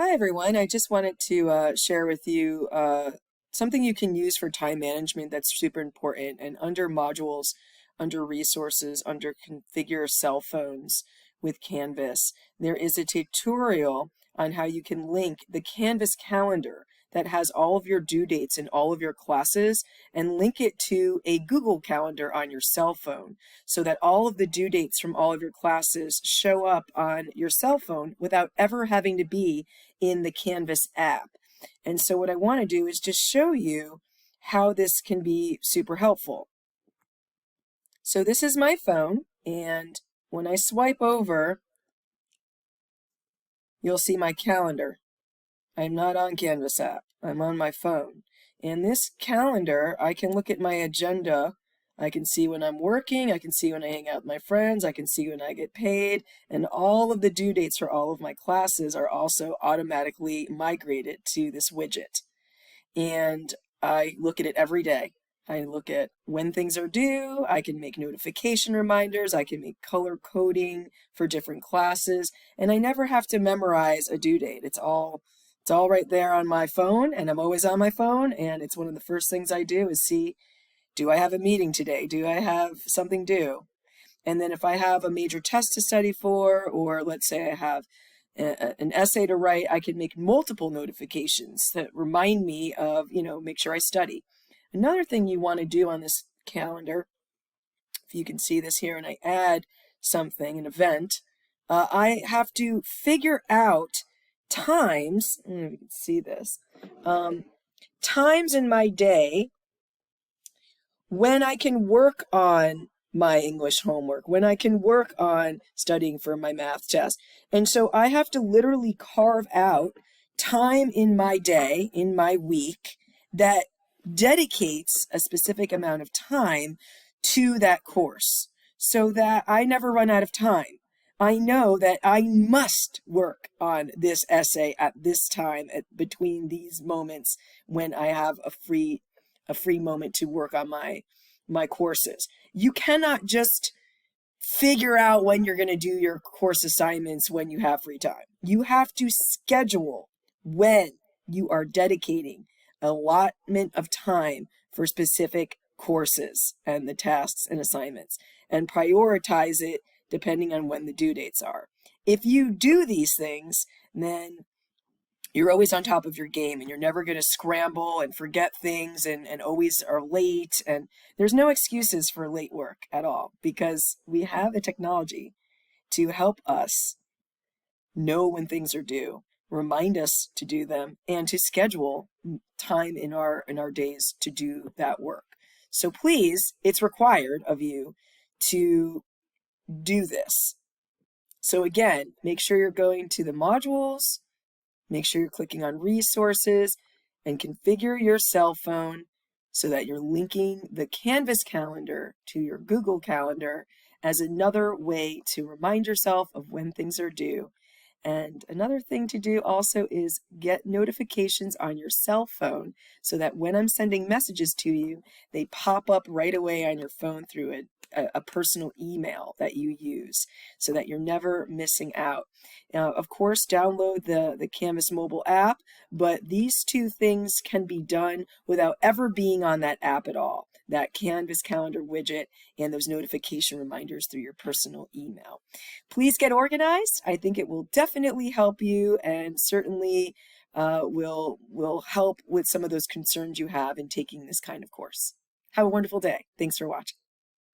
Hi everyone. I just wanted to share with you something you can use for time management that's super important. And under modules, under resources, under configure cell phones with Canvas, there is a tutorial on how you can link the Canvas calendar that has all of your due dates in all of your classes and link it to a Google Calendar on your cell phone so that all of the due dates from all of your classes show up on your cell phone without ever having to be in the Canvas app. And so what I want to do is just show you how this can be super helpful. So this is my phone, and when I swipe over, you'll see my calendar. I'm not on Canvas app. I'm on my phone. In this calendar, I can look at my agenda. I can see when I'm working, I can see when I hang out with my friends, I can see when I get paid, and all of the due dates for all of my classes are also automatically migrated to this widget. And I look at it every day. I look at when things are due, I can make notification reminders, I can make color coding for different classes, and I never have to memorize a due date. It's all right there on my phone, and I'm always on my phone, and it's one of the first things I do is see, do I have a meeting today? Do I have something due? And then if I have a major test to study for, or let's say I have an essay to write, I can make multiple notifications that remind me of, make sure I study. Another thing you want to do on this calendar, if you can see this here, and I add something, an event, I have to figure out times, I don't know if you can see this, times in my day when I can work on my English homework, when I can work on studying for my math test. And so I have to literally carve out time in my day, in my week, that dedicates a specific amount of time to that course so that I never run out of time. I know that I must work on this essay at this time, between these moments when I have a free moment to work on my courses. You cannot just figure out when you're going to do your course assignments when you have free time. You have to schedule when you are dedicating allotment of time for specific courses and the tasks and assignments, and prioritize it depending on when the due dates are. If you do these things, then you're always on top of your game, and you're never going to scramble and forget things and always are late. And there's no excuses for late work at all, because we have the technology to help us know when things are due, remind us to do them, and to schedule time in our days to do that work. So please, it's required of you to do this. So again, make sure you're going to the modules, make sure you're clicking on resources, and configure your cell phone so that you're linking the Canvas calendar to your Google Calendar as another way to remind yourself of when things are due. And another thing to do also is get notifications on your cell phone so that when I'm sending messages to you, they pop up right away on your phone through a personal email that you use so that you're never missing out. Now, of course, download the Canvas mobile app, but these two things can be done without ever being on that app at all. That Canvas calendar widget and those notification reminders through your personal email. Please get organized. I think it will definitely help you, and certainly will help with some of those concerns you have in taking this kind of course. Have a wonderful day. Thanks for watching.